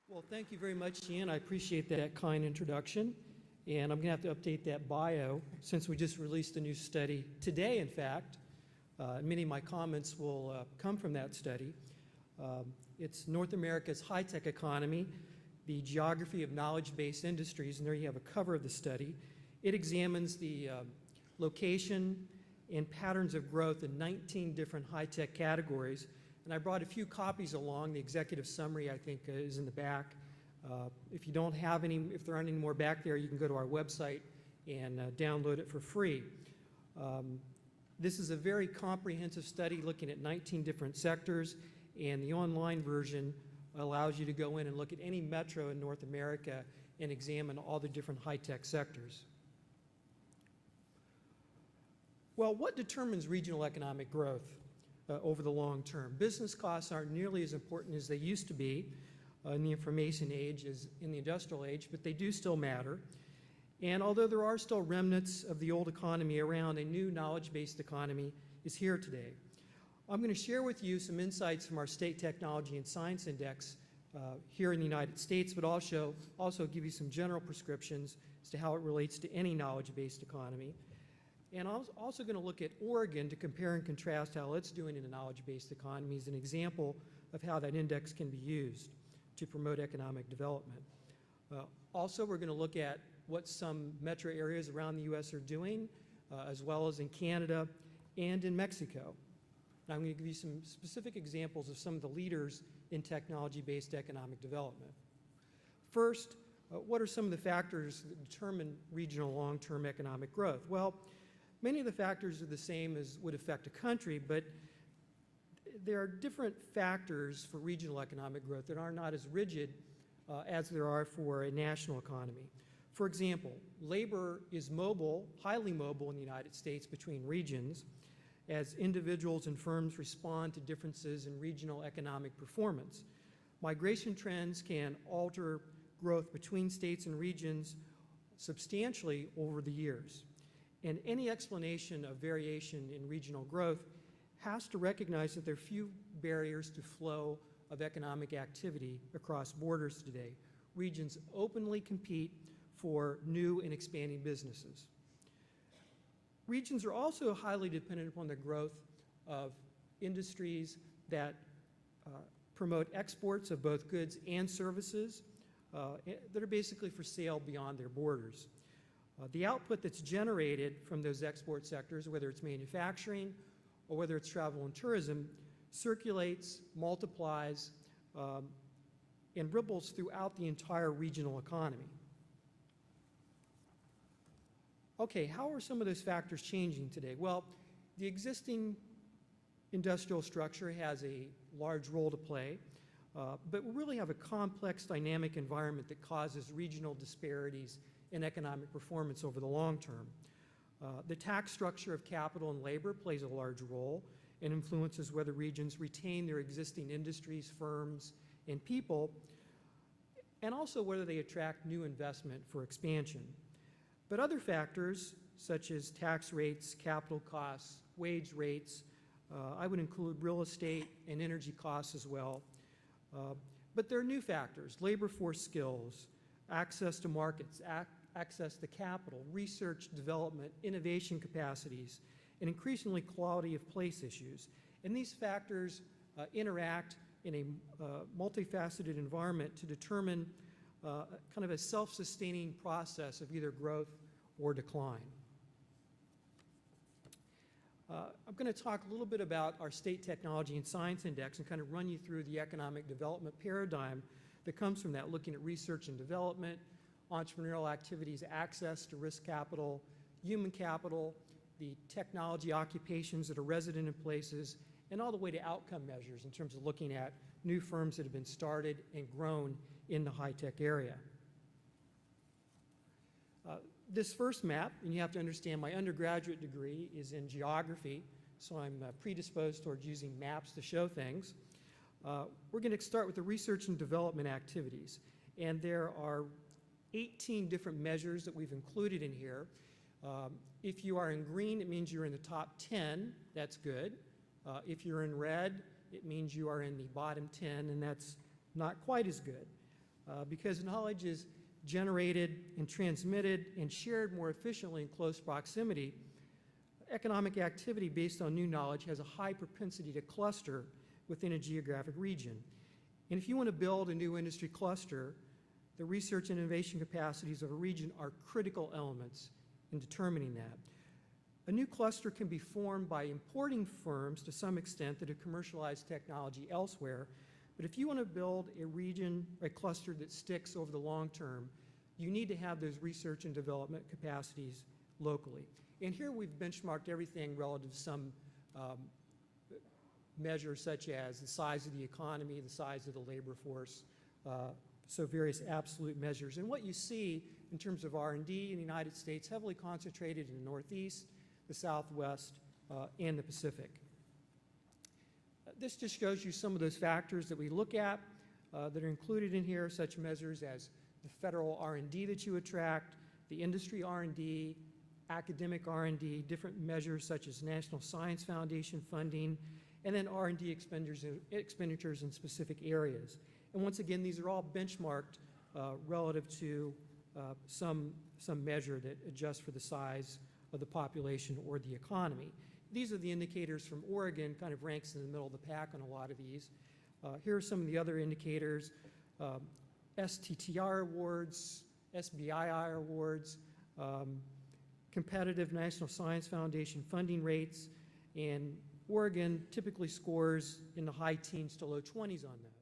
Well, thank you very much, Ian. I appreciate that kind introduction. And I'm going to have to update that bio since we just released a new study today, in fact. Many of my comments will come from that study. It's North America's high-tech economy, the geography of knowledge-based industries, and there you have a cover of the study. It examines the location and patterns of growth in 19 different high-tech categories. And I brought a few copies along. The executive summary, I think, is in the back. If you don't have any, if there aren't any more back there, you can go to our website and download it for free. This is a very comprehensive study looking at 19 different sectors, and the online version allows you to go in and look at any metro in North America and examine all the different high-tech sectors. Well, what determines regional economic growth over the long term? Business costs aren't nearly as important as they used to be in the information age as in the industrial age, but they do still matter. And although there are still remnants of the old economy around, a new knowledge-based economy is here today. I'm going to share with you some insights from our State Technology and Science Index here in the United States, but also give you some general prescriptions as to how it relates to any knowledge-based economy. And I'm also going to look at Oregon to compare and contrast how it's doing in a knowledge-based economy as an example of how that index can be used to promote economic development. Also, we're going to look at what some metro areas around the U.S. are doing, as well as in Canada and in Mexico. And I'm going to give you some specific examples of some of the leaders in technology-based economic development. First, what are some of the factors that determine regional long-term economic growth? Well, many of the factors are the same as would affect a country, but there are different factors for regional economic growth that are not as rigid as there are for a national economy. For example, labor is mobile, highly mobile in the United States between regions as individuals and firms respond to differences in regional economic performance. Migration trends can alter growth between states and regions substantially over the years. And any explanation of variation in regional growth has to recognize that there are few barriers to flow of economic activity across borders today. Regions openly compete for new and expanding businesses. Regions are also highly dependent upon the growth of industries that promote exports of both goods and services that are basically for sale beyond their borders. The output that's generated from those export sectors, whether it's manufacturing or whether it's travel and tourism, circulates, multiplies, and ripples throughout the entire regional economy. Okay, how are some of those factors changing today? Well, the existing industrial structure has a large role to play, but we really have a complex dynamic environment that causes regional disparities in economic performance over the long term. The tax structure of capital and labor plays a large role and influences whether regions retain their existing industries, firms, and people, and also whether they attract new investment for expansion. But other factors, such as tax rates, capital costs, wage rates, I would include real estate and energy costs as well. But there are new factors: labor force skills, access to markets, access to capital, research, development, innovation capacities, and increasingly quality of place issues. And these factors interact in a multifaceted environment to determine kind of a self-sustaining process of either growth or decline. I'm going to talk a little bit about our State Technology and Science Index and kind of run you through the economic development paradigm that comes from that, looking at research and development, entrepreneurial activities, access to risk capital, human capital, the technology occupations that are resident in places, and all the way to outcome measures in terms of looking at new firms that have been started and grown in the high-tech area. This first map, and you have to understand my undergraduate degree is in geography, so I'm predisposed towards using maps to show things. We're going to start with the research and development activities, and there are 18 different measures that we've included in here. If you are in green, it means you're in the top 10. That's good. If you're in red, it means you are in the bottom 10, and that's not quite as good. because knowledge is generated and transmitted and shared more efficiently in close proximity. Economic activity based on new knowledge has a high propensity to cluster within a geographic region. And if you want to build a new industry cluster, the research and innovation capacities of a region are critical elements in determining that. A new cluster can be formed by importing firms to some extent that have commercialized technology elsewhere, but if you want to build a region, a cluster that sticks over the long term, you need to have those research and development capacities locally. And here we've benchmarked everything relative to some measures such as the size of the economy, the size of the labor force, so various absolute measures. And what you see in terms of R&D in the United States, heavily concentrated in the Northeast, the Southwest, and the Pacific. This just shows you some of those factors that we look at that are included in here, such measures as the federal R&D that you attract, the industry R&D, academic R&D, different measures such as National Science Foundation funding, and then R&D expenditures in specific areas. And once again, these are all benchmarked relative to some measure that adjusts for the size of the population or the economy. These are the indicators from Oregon, kind of ranks in the middle of the pack on a lot of these. Here are some of the other indicators, STTR awards, SBII awards, competitive National Science Foundation funding rates, and Oregon typically scores in the high teens to low 20s on that.